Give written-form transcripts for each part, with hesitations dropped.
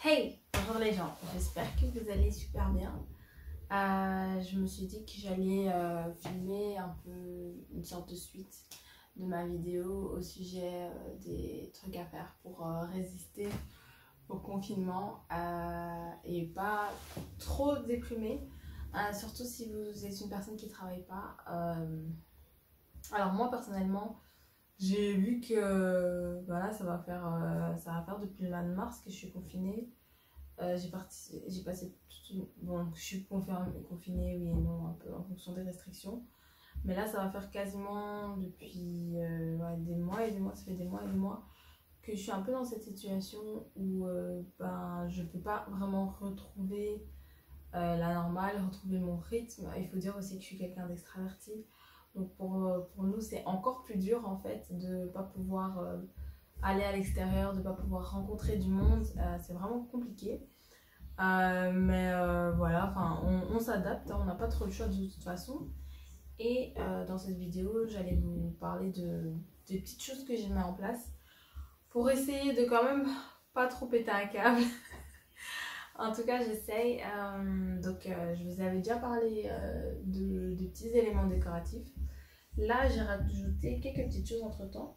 Hey, bonjour les gens, j'espère que vous allez super bien. Je me suis dit que j'allais filmer un peu une sorte de suite de ma vidéo au sujet des trucs à faire pour résister au confinement et pas trop déprimer, surtout si vous êtes une personne qui ne travaille pas. Alors moi personnellement, j'ai vu que voilà, ça va faire depuis le mois de mars que je suis confinée. J'ai passé bon, je suis confinée, oui et non, un peu en fonction des restrictions. Mais là, ça va faire quasiment depuis ouais, des mois et des mois, ça fait des mois et des mois que je suis un peu dans cette situation où ben, je peux pas vraiment retrouver la normale, retrouver mon rythme. Il faut dire aussi que je suis quelqu'un d'extraverti. Donc pour nous, c'est encore plus dur en fait de pas pouvoir aller à l'extérieur, de pas pouvoir rencontrer du monde. C'est vraiment compliqué. Mais voilà, enfin, on s'adapte, hein, on n'a pas trop le choix de toute façon. Et dans cette vidéo, j'allais vous parler des petites choses que j'ai mis en place pour essayer de quand même pas trop péter un câble. En tout cas, j'essaye. Je vous avais déjà parlé de petits éléments décoratifs. Là, j'ai rajouté quelques petites choses entre temps.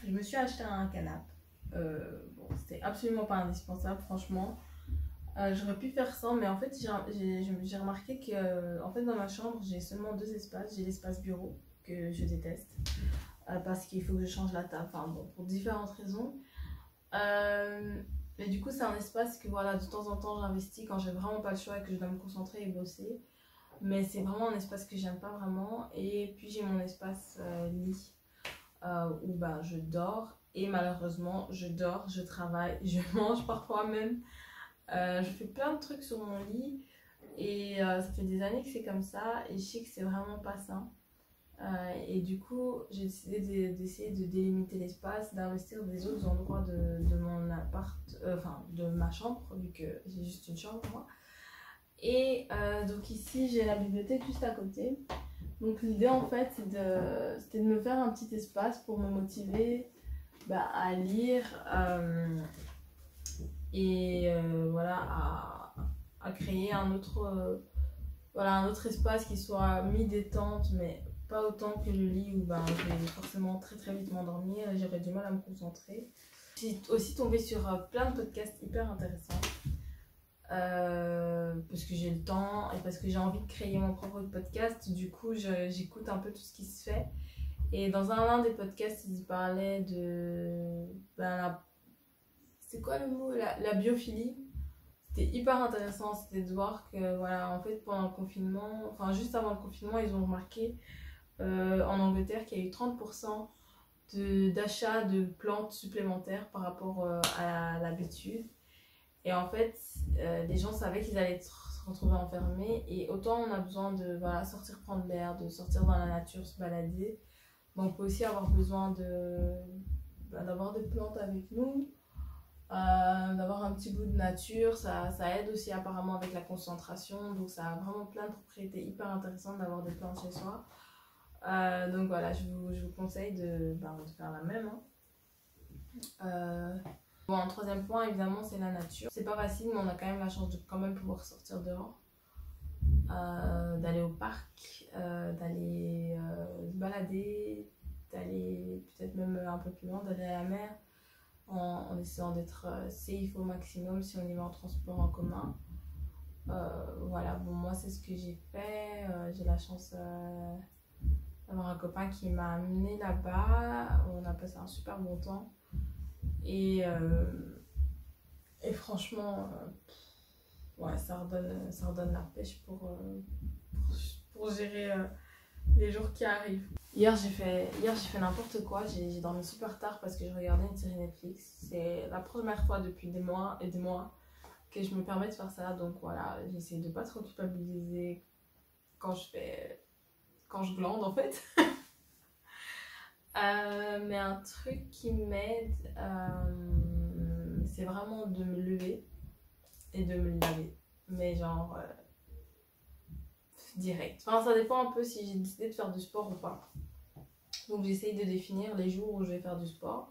Je me suis acheté un canapé. Bon, c'était absolument pas indispensable, franchement. J'aurais pu faire sans, mais en fait, j'ai remarqué que en fait, dans ma chambre, j'ai seulement deux espaces. J'ai l'espace bureau, que je déteste, parce qu'il faut que je change la table, enfin bon, pour différentes raisons. Mais du coup, c'est un espace que voilà, de temps en temps, j'investis quand j'ai vraiment pas le choix et que je dois me concentrer et bosser. Mais c'est vraiment un espace que j'aime pas vraiment. Et puis, j'ai mon espace lit, où bah, je dors. Et malheureusement, je dors, je travaille, je mange parfois même. Je fais plein de trucs sur mon lit et ça fait des années que c'est comme ça et je sais que c'est vraiment pas sain. Et du coup, j'ai décidé d'essayer de délimiter l'espace, d'investir des autres endroits de mon appart, enfin de ma chambre, vu que j'ai juste une chambre moi. Et donc ici, j'ai la bibliothèque juste à côté. Donc l'idée en fait, c'était de me faire un petit espace pour me motiver bah, à lire. Et voilà, à créer voilà, un autre espace qui soit mi-détente, mais pas autant que le lit où ben, je vais forcément très très vite m'endormir et j'aurais du mal à me concentrer. J'ai aussi tombé sur plein de podcasts hyper intéressants parce que j'ai le temps et parce que j'ai envie de créer mon propre podcast. Du coup, j'écoute un peu tout ce qui se fait. Et dans un des podcasts, ils parlaient de ben, c'est quoi le mot, la biophilie. C'était hyper intéressant, c'était de voir que voilà, en fait pendant le confinement, enfin juste avant le confinement, ils ont remarqué en Angleterre qu'il y a eu 30% d'achats de plantes supplémentaires par rapport à l'habitude. Et en fait, les gens savaient qu'ils allaient se retrouver enfermés et autant on a besoin de voilà, sortir prendre l'air, de sortir dans la nature, se balader. Mais on peut aussi avoir besoin d'avoir des plantes avec nous. D'avoir un petit bout de nature, ça aide aussi apparemment avec la concentration, donc ça a vraiment plein de propriétés hyper intéressantes d'avoir des plantes chez soi. Donc voilà, je vous conseille de faire la même. Hein. Bon, un troisième point, évidemment, c'est la nature. C'est pas facile, mais on a quand même la chance de quand même pouvoir sortir dehors, d'aller au parc, d'aller se balader, d'aller peut-être même un peu plus loin, d'aller à la mer. En essayant d'être safe au maximum si on y va en transport en commun. Voilà, bon, moi c'est ce que j'ai fait. J'ai la chance d'avoir un copain qui m'a amené là-bas. On a passé un super bon temps. Et franchement, ouais, ça redonne la pêche pour gérer les jours qui arrivent. Hier j'ai fait n'importe quoi, j'ai dormi super tard parce que je regardais une série Netflix. C'est la première fois depuis des mois et des mois que je me permets de faire ça, donc voilà, j'essaie de pas trop culpabiliser quand je glande en fait. Mais un truc qui m'aide, c'est vraiment de me lever et de me laver. Mais genre direct. Enfin, ça dépend un peu si j'ai décidé de faire du sport ou pas. Donc j'essaye de définir les jours où je vais faire du sport.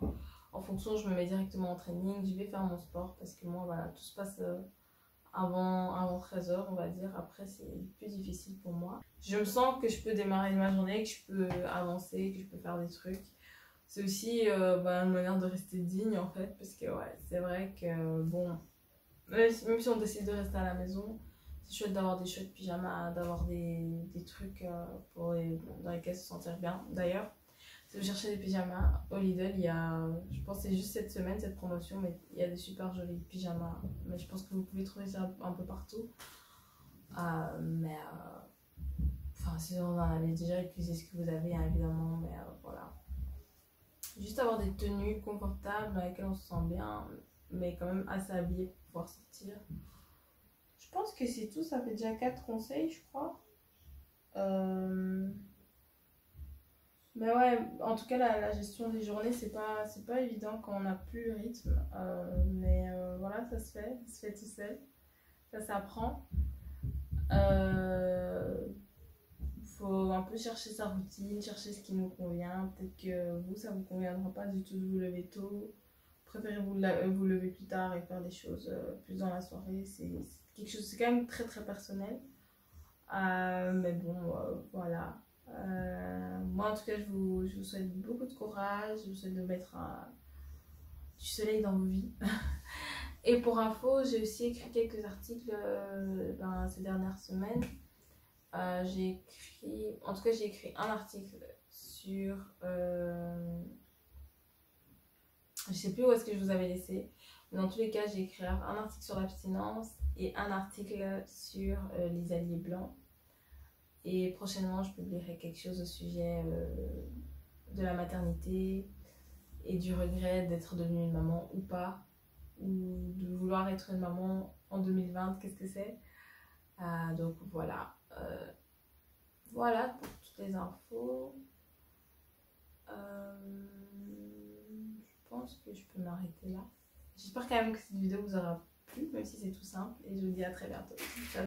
en fonction, je me mets directement en training, je vais faire mon sport parce que moi, voilà, tout se passe avant 13h, on va dire. Après, c'est plus difficile pour moi. Je me sens que je peux démarrer ma journée, que je peux avancer, que je peux faire des trucs. C'est aussi une manière de rester digne en fait, parce que ouais, c'est vrai que bon, même si on décide de rester à la maison, c'est chouette d'avoir des chouettes pyjamas, d'avoir des trucs dans lesquels se sentir bien. D'ailleurs, si vous cherchez des pyjamas, au Lidl, il y a, je pense que c'est juste cette semaine, cette promotion, mais il y a des super jolis pyjamas. Mais je pense que vous pouvez trouver ça un peu partout. Enfin, si vous en avez déjà, utilisez ce que vous avez, hein, évidemment, mais voilà. Juste avoir des tenues confortables dans lesquelles on se sent bien, mais quand même assez habillé pour pouvoir sortir. Je pense que c'est tout, ça fait déjà 4 conseils, je crois. Mais ouais, en tout cas, la gestion des journées, c'est pas évident quand on n'a plus le rythme. Voilà, ça se fait tout seul. Ça s'apprend. Faut un peu chercher sa routine, chercher ce qui nous convient. Peut-être que vous, ça vous conviendra pas du tout de vous lever tôt. Préférez vous lever plus tard et faire des choses plus dans la soirée. C'est quelque chose, c'est quand même très très personnel. Mais bon, voilà. Moi, en tout cas, je vous souhaite beaucoup de courage. Je vous souhaite de mettre du soleil dans vos vies. Et pour info, j'ai aussi écrit quelques articles ces dernières semaines. J'ai écrit un article sur. Je sais plus où est-ce que je vous avais laissé. Mais dans tous les cas, j'ai écrit un article sur l'abstinence et un article sur les alliés blancs. Et prochainement, je publierai quelque chose au sujet de la maternité et du regret d'être devenue une maman ou pas, ou de vouloir être une maman en 2020, qu'est-ce que c'est. Donc voilà. Voilà pour toutes les infos. Je pense que je peux m'arrêter là. J'espère quand même que cette vidéo vous aura plu, même si c'est tout simple. Et je vous dis à très bientôt. Ciao.